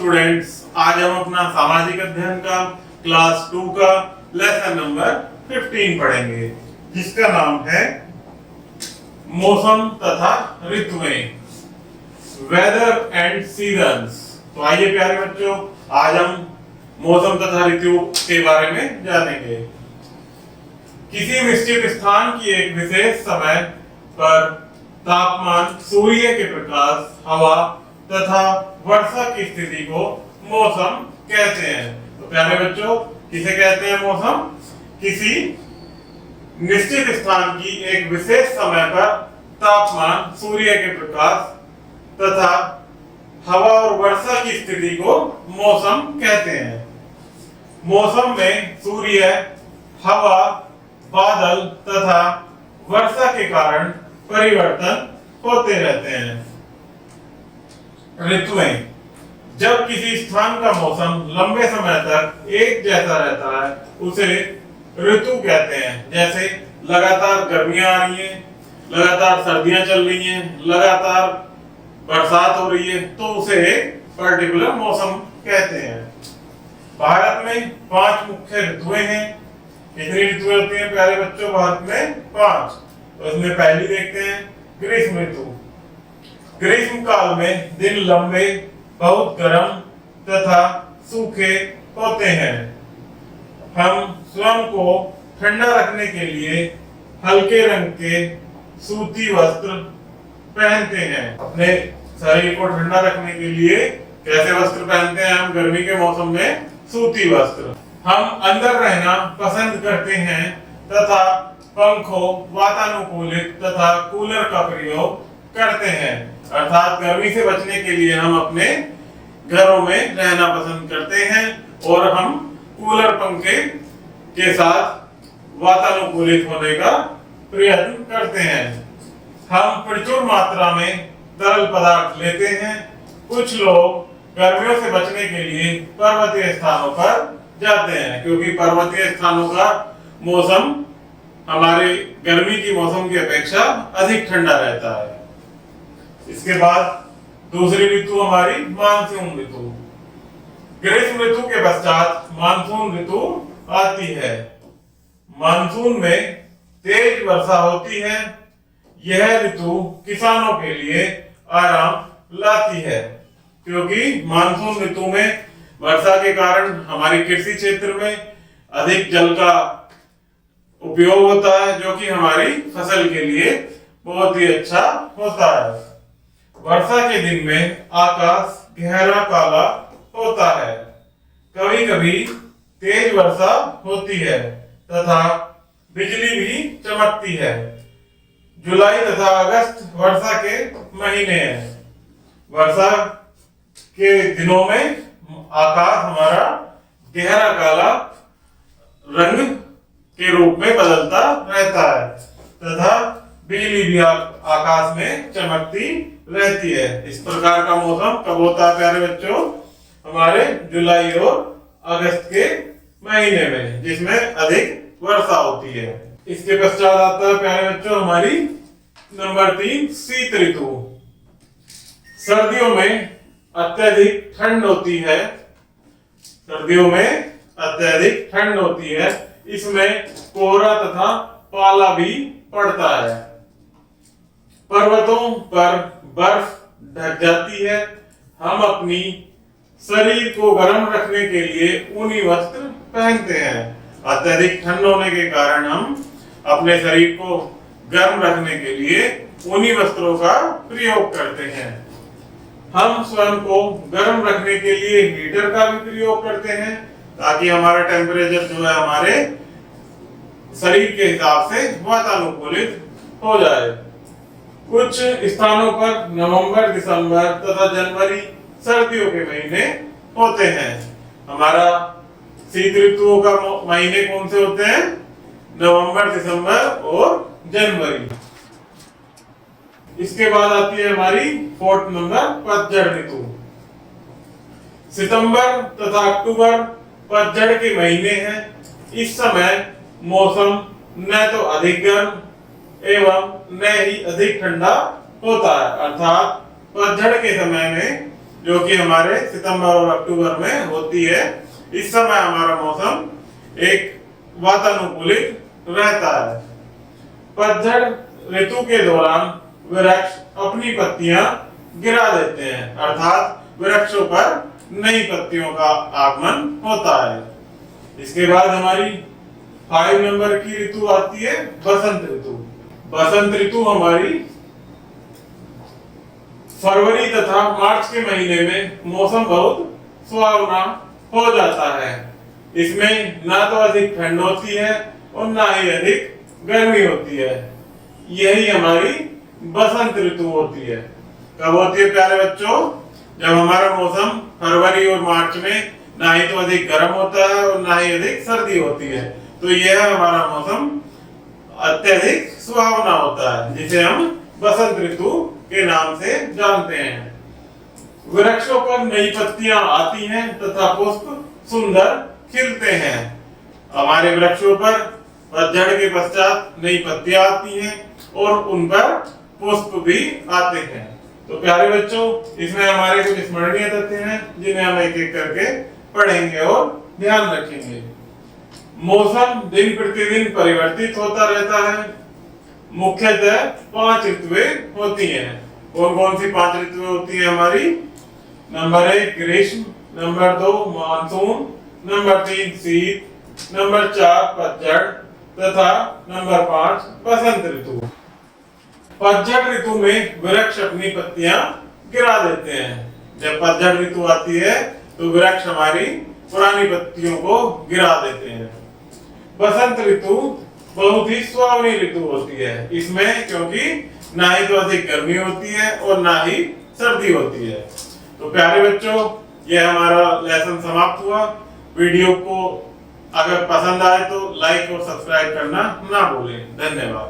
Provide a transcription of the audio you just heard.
Students, आज हम अपना सामाजिक अध्ययन का क्लास 2 का लेसन नंबर 15 पढ़ेंगे, जिसका नाम है मौसम तथा ऋतुएं, वेदर एंड सीजन्स। तो आइए प्यारे बच्चों, आज हम मौसम तथा ऋतु के बारे में जानेंगे। किसी निश्चित स्थान की एक विशेष समय पर तापमान, सूर्य के प्रकाश, हवा तथा वर्षा की स्थिति को मौसम कहते हैं। तो प्यारे बच्चों, किसे कहते हैं मौसम? किसी निश्चित स्थान की एक विशेष समय पर तापमान, सूर्य के प्रकाश तथा हवा और वर्षा की स्थिति को मौसम कहते हैं। मौसम में सूर्य, हवा, बादल तथा वर्षा के कारण परिवर्तन होते रहते हैं। ऋतुएं, जब किसी स्थान का मौसम लंबे समय तक एक जैसा रहता है उसे ऋतु कहते हैं। जैसे लगातार गर्मियां आ रही हैं, लगातार सर्दियां चल रही हैं, लगातार बरसात हो रही है, तो उसे एक पर्टिकुलर मौसम कहते हैं। भारत में 5 मुख्य ऋतुएं हैं। कितनी ऋतुएं होती हैं प्यारे बच्चों भारत में? 5। तो इसमें पहली देखते हैं ग्रीष्म ऋतु। ग्रीष्म काल में दिन लंबे, बहुत गर्म तथा सूखे होते हैं। हम स्वयं को ठंडा रखने के लिए हल्के रंग के सूती वस्त्र पहनते हैं। अपने शरीर को ठंडा रखने के लिए कैसे वस्त्र पहनते हैं हम गर्मी के मौसम में? सूती वस्त्र। हम अंदर रहना पसंद करते हैं तथा पंखों, वातानुकूलित तथा कूलर का प्रयोग करते हैं। अर्थात गर्मी से बचने के लिए हम अपने घरों में रहना पसंद करते हैं और हम कूलर, पंखे के साथ वातानुकूलित होने का प्रयत्न करते हैं। हम प्रचुर मात्रा में तरल पदार्थ लेते हैं। कुछ लोग गर्मियों से बचने के लिए पर्वतीय स्थानों पर जाते हैं, क्योंकि पर्वतीय स्थानों का मौसम हमारे गर्मी की मौसम की अपेक्षा अधिक ठंडा रहता है। इसके बाद दूसरी ऋतु हमारी मानसून ऋतु। ग्रीष्म ऋतु के पश्चात मानसून ऋतु आती है। मानसून में तेज वर्षा होती है। यह ऋतु किसानों के लिए आराम लाती है, क्योंकि मानसून ऋतु में वर्षा के कारण हमारी कृषि क्षेत्र में अधिक जल का उपयोग होता है, जो कि हमारी फसल के लिए बहुत ही अच्छा होता है। वर्षा के दिन में आकाश गहरा काला होता है। कभी कभी तेज वर्षा होती है तथा बिजली भी चमकती है। जुलाई तथा अगस्त वर्षा के महीने हैं। वर्षा के दिनों में आकाश हमारा गहरा काला रंग के रूप में बदलता रहता है तथा बिजली भी आकाश में चमकती रहती है। इस प्रकार का मौसम कब होता है प्यारे बच्चों? हमारे जुलाई और अगस्त के महीने में, जिसमें अधिक वर्षा होती है। इसके पश्चात आता है प्यारे बच्चों हमारी नंबर 3 शीत ऋतु। सर्दियों में अत्यधिक ठंड होती है। सर्दियों में अत्यधिक ठंड होती है। इसमें कोहरा तथा पाला भी पड़ता है। पर्वतों पर बर्फ ढक जाती है। हम अपनी शरीर को गर्म रखने के लिए ऊनी वस्त्र पहनते हैं। अत्यधिक ठंड होने के कारण हम अपने शरीर को गर्म रखने के लिए ऊनी वस्त्रों का प्रयोग करते हैं। हम स्वयं को गर्म रखने के लिए हीटर का भी प्रयोग करते हैं, ताकि हमारा टेम्परेचर जो है हमारे शरीर के हिसाब से वातानुकूलित हो जाए। कुछ स्थानों पर नवंबर, दिसंबर तथा जनवरी सर्दियों के महीने होते हैं। हमारा शीत ऋतुओं का महीने कौन से होते हैं? नवंबर, दिसंबर और जनवरी। इसके बाद आती है हमारी 4th नंबर पतझड़ ऋतु। सितंबर तथा अक्टूबर पतझड़ के महीने हैं। इस समय मौसम न तो अधिक गर्म एवं न ही अधिक ठंडा होता है। अर्थात पतझड़ के समय में जो कि हमारे सितंबर और अक्टूबर में होती है। इस समय हमारा मौसम एक वातानुकूलित रहता है। पतझड़ ऋतु के दौरान वृक्ष अपनी पत्तियां गिरा देते हैं, अर्थात वृक्षों पर नई पत्तियों का आगमन होता है। इसके बाद हमारी 5 नंबर की ऋतु आती है बसंत ऋतु। बसंत ऋतु हमारी फरवरी तथा मार्च के महीने में मौसम बहुत सुहावना हो जाता है। इसमें ना तो अधिक ठंड होती है और ना ही अधिक गर्मी होती है। यही हमारी बसंत ऋतु होती है। कब होती है प्यारे बच्चों? जब हमारा मौसम फरवरी और मार्च में ना ही तो अधिक गर्म होता है और ना ही अधिक सर्दी होती है, तो यह हमारा मौसम अत्यधिक सुहावना होता है, जिसे हम बसंत ऋतु के नाम से जानते हैं। वृक्षों पर नई पत्तियां आती हैं तथा पुष्प सुंदर खिलते हैं। हमारे वृक्षों पर पतझड़ के पश्चात नई पत्तियां आती हैं और उन पर पुष्प भी आते हैं। तो प्यारे बच्चों, इसमें हमारे कुछ स्मरणीय तथ्य हैं जिन्हें हम एक एक करके पढ़ेंगे और ध्यान रखेंगे। मौसम दिन प्रतिदिन परिवर्तित होता रहता है। मुख्यतः 5 ऋतुएं होती हैं। कौन कौन सी 5 ऋतुएं होती है हमारी? नंबर 1 ग्रीष्म, नंबर 2 मानसून, नंबर 3 शीत, नंबर 4 पतझड़ तथा नंबर 5 बसंत ऋतु। पतझड़ ऋतु में वृक्ष अपनी पत्तियां गिरा देते हैं। जब पतझड़ ऋतु आती है तो वृक्ष हमारी पुरानी पत्तियों को गिरा देते हैं। बसंत ऋतु बहुत ही सुहावनी ऋतु होती है। इसमें क्योंकि ना ही तो अधिक गर्मी होती है और ना ही सर्दी होती है। तो प्यारे बच्चों, यह हमारा लेसन समाप्त हुआ। वीडियो को अगर पसंद आए तो लाइक और सब्सक्राइब करना ना भूलें। धन्यवाद।